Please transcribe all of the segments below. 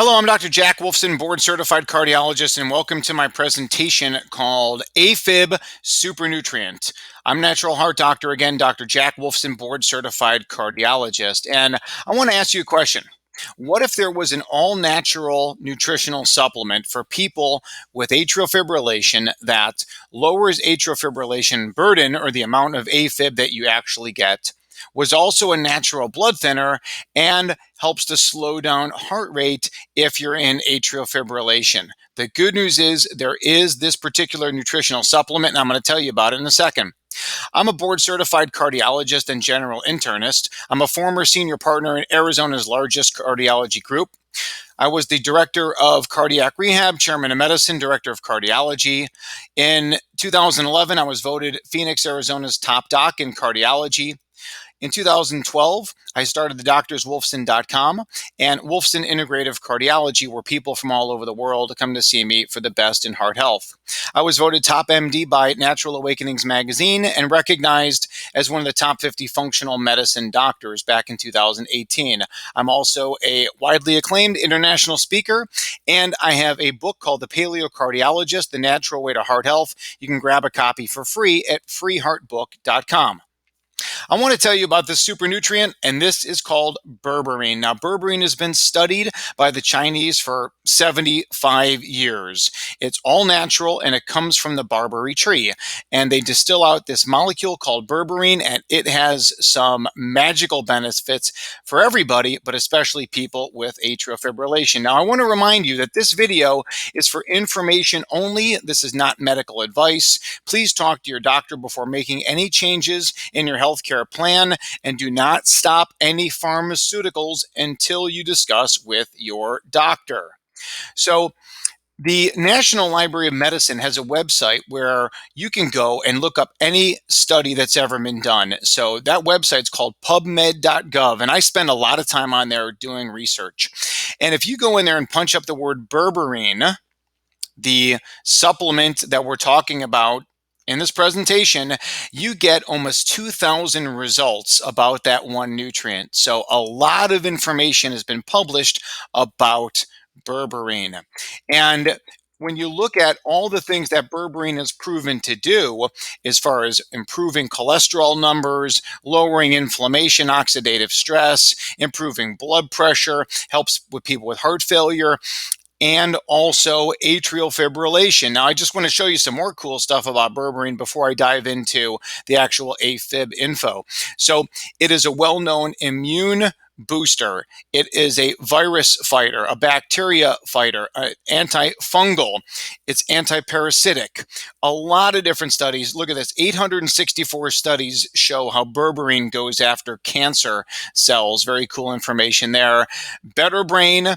Hello, I'm Dr. Jack Wolfson, board certified cardiologist, and welcome to my presentation called AFib Supernutrient. I'm natural heart doctor again, Dr. Jack Wolfson, board certified cardiologist, and I want to ask you a question. What if there was an all-natural nutritional supplement for people with atrial fibrillation that lowers atrial fibrillation burden, or the amount of AFib that you actually get, was also a natural blood thinner, and helps to slow down heart rate if you're in atrial fibrillation? The good news is there is this particular nutritional supplement, and I'm going to tell you about it in a second. I'm a board certified cardiologist and general internist. I'm a former senior partner in Arizona's largest cardiology group. I was the director of cardiac rehab, chairman of medicine, director of cardiology. In 2011, I was voted Phoenix, Arizona's top doc in cardiology. In 2012, I started the doctorswolfson.com and Wolfson Integrative Cardiology, where people from all over the world come to see me for the best in heart health. I was voted top MD by Natural Awakenings magazine and recognized as one of the top 50 functional medicine doctors back in 2018. I'm also a widely acclaimed international speaker, and I have a book called The Paleocardiologist, The Natural Way to Heart Health. You can grab a copy for free at freeheartbook.com. I want to tell you about this super nutrient, and this is called berberine. Now, berberine has been studied by the Chinese for 75 years. It's all natural, and it comes from the barberry tree. And they distill out this molecule called berberine, and it has some magical benefits for everybody, but especially people with atrial fibrillation. Now, I want to remind you that this video is for information only. This is not medical advice. Please talk to your doctor before making any changes in your healthcare plan, and do not stop any pharmaceuticals until you discuss with your doctor. So, the National Library of Medicine has a website where you can go and look up any study that's ever been done. So that website's called pubmed.gov, and I spend a lot of time on there doing research. And if you go in there and punch up the word berberine, the supplement that we're talking about in this presentation, you get almost 2,000 results about that one nutrient. So a lot of information has been published about berberine. And when you look at all the things that berberine is proven to do, as far as improving cholesterol numbers, lowering inflammation, oxidative stress, improving blood pressure, helps with people with heart failure, and also atrial fibrillation. Now, I just want to show you some more cool stuff about berberine before I dive into the actual AFib info. So it is a well-known immune booster. It is a virus fighter, a bacteria fighter, antifungal. It's antiparasitic. A lot of different studies. Look at this. 864 studies show how berberine goes after cancer cells. Very cool information there. Better brain,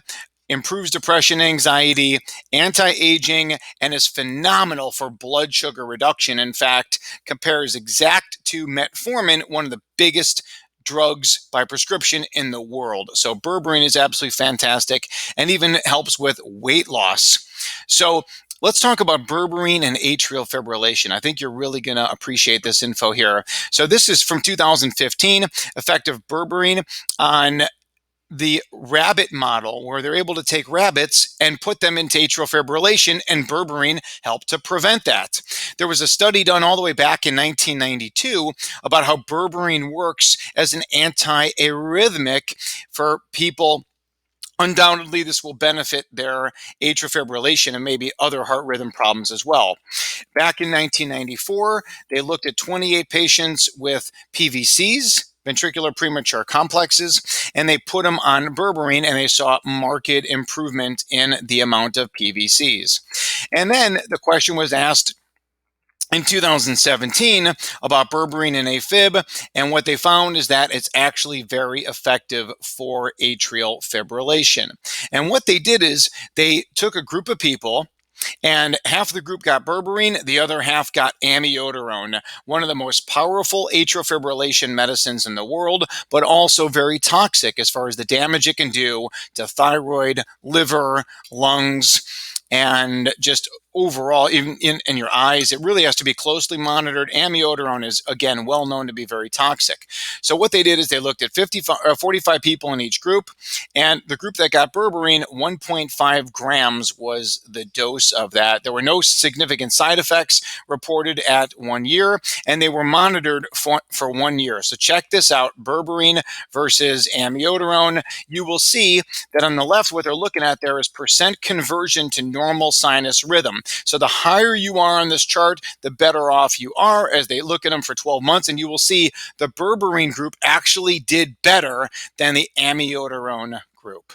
improves depression, anxiety, anti-aging, and is phenomenal for blood sugar reduction. In fact, compares exact to metformin, one of the biggest drugs by prescription in the world. So berberine is absolutely fantastic, and even helps with weight loss. So let's talk about berberine and atrial fibrillation. I think you're really going to appreciate this info here. So this is from 2015, effect of berberine on the rabbit model, where they're able to take rabbits and put them into atrial fibrillation, and berberine helped to prevent that. There was a study done all the way back in 1992 about how berberine works as an antiarrhythmic for people. Undoubtedly, this will benefit their atrial fibrillation and maybe other heart rhythm problems as well. Back in 1994, they looked at 28 patients with PVCs, ventricular premature complexes, and they put them on berberine, and they saw marked improvement in the amount of PVCs. And then the question was asked in 2017 about berberine and AFib, and what they found is that it's actually very effective for atrial fibrillation. And what they did is they took a group of people, and half of the group got berberine, the other half got amiodarone, one of the most powerful atrial fibrillation medicines in the world, but also very toxic as far as the damage it can do to thyroid, liver, lungs, and just overall, even in your eyes, it really has to be closely monitored. Amiodarone is, again, well known to be very toxic. So what they did is they looked at 45 people in each group, and the group that got berberine, 1.5 grams was the dose of that. There were no significant side effects reported at 1 year, and they were monitored for 1 year. So check this out, berberine versus amiodarone. You will see that on the left, what they're looking at there is percent conversion to normal sinus rhythm. So the higher you are on this chart, the better off you are, as they look at them for 12 months. And you will see the berberine group actually did better than the amiodarone group.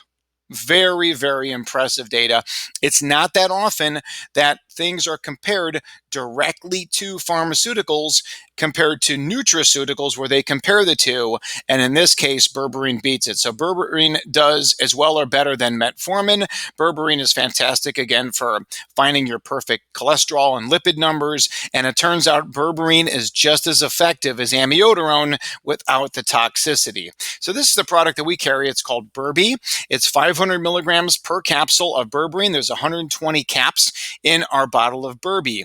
Very, very impressive data. It's not that often that things are compared directly to pharmaceuticals compared to nutraceuticals, where they compare the two. And in this case, berberine beats it. So berberine does as well or better than metformin. Berberine is fantastic, again, for finding your perfect cholesterol and lipid numbers. And it turns out berberine is just as effective as amiodarone without the toxicity. So this is the product that we carry. It's called Berbe. It's 500 milligrams per capsule of berberine. There's 120 caps in our bottle of Berbe.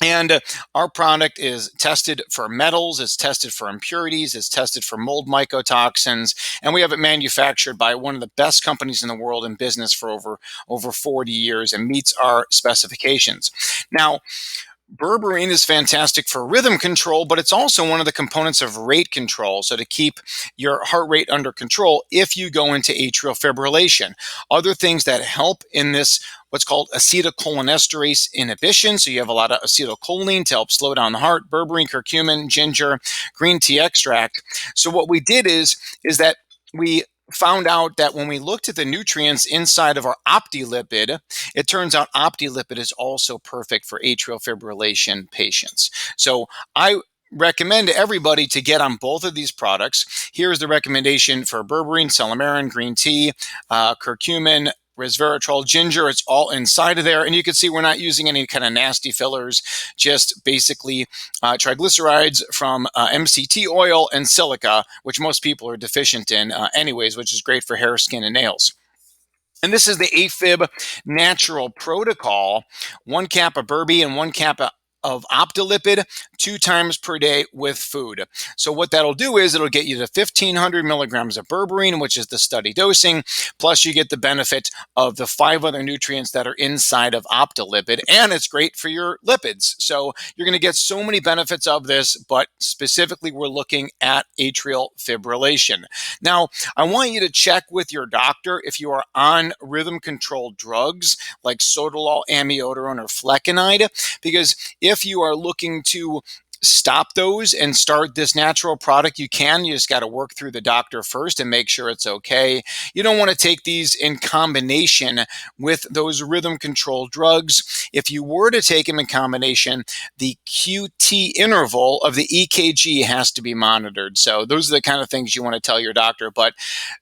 And our product is tested for metals, it's tested for impurities, it's tested for mold mycotoxins, and we have it manufactured by one of the best companies in the world in business for over 40 years and meets our specifications. Now, berberine is fantastic for rhythm control, but it's also one of the components of rate control. So to keep your heart rate under control if you go into atrial fibrillation. Other things that help in this, what's called acetylcholinesterase inhibition. So you have a lot of acetylcholine to help slow down the heart, berberine, curcumin, ginger, green tea extract. So what we did is that we found out that when we looked at the nutrients inside of our OptiLipid, it turns out OptiLipid is also perfect for atrial fibrillation patients. So I recommend everybody to get on both of these products. Here's the recommendation for berberine, celamarin, green tea, curcumin, resveratrol, ginger. It's all inside of there. And you can see we're not using any kind of nasty fillers, just basically triglycerides from MCT oil and silica, which most people are deficient in anyways, which is great for hair, skin, and nails. And this is the AFib natural protocol, 1 cap of Berbe and 1 cap of OptiLipid 2 times per day with food. So what that'll do is it'll get you to 1,500 milligrams of berberine, which is the study dosing, plus you get the benefit of the 5 other nutrients that are inside of OptiLipid, and it's great for your lipids. So you're going to get so many benefits of this, but specifically we're looking at atrial fibrillation. Now, I want you to check with your doctor if you are on rhythm control drugs like sotalol, amiodarone, or flecainide, because if you are looking to stop those and start this natural product, you can. You just got to work through the doctor first and make sure it's okay. You don't want to take these in combination with those rhythm control drugs. If you were to take them in combination, the QT interval of the EKG has to be monitored. So those are the kind of things you want to tell your doctor. But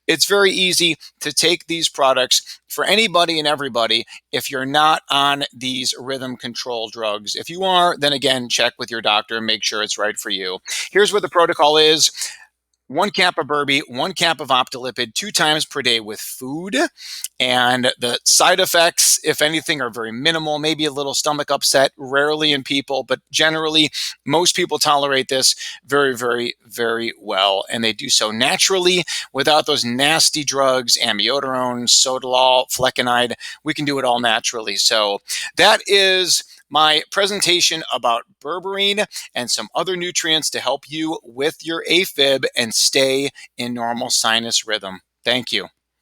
it's very easy to take these products for anybody and everybody if you're not on these rhythm control drugs. If you are, then again, check with your doctor and make sure it's right for you. Here's what the protocol is. 1 cap of Berbe, 1 cap of OptiLipid 2 times per day with food. And the side effects, if anything, are very minimal, maybe a little stomach upset, rarely in people, but generally most people tolerate this very, very, very well. And they do so naturally without those nasty drugs, amiodarone, sotalol, flecainide. We can do it all naturally. So that is my presentation about berberine and some other nutrients to help you with your AFib and stay in normal sinus rhythm. Thank you.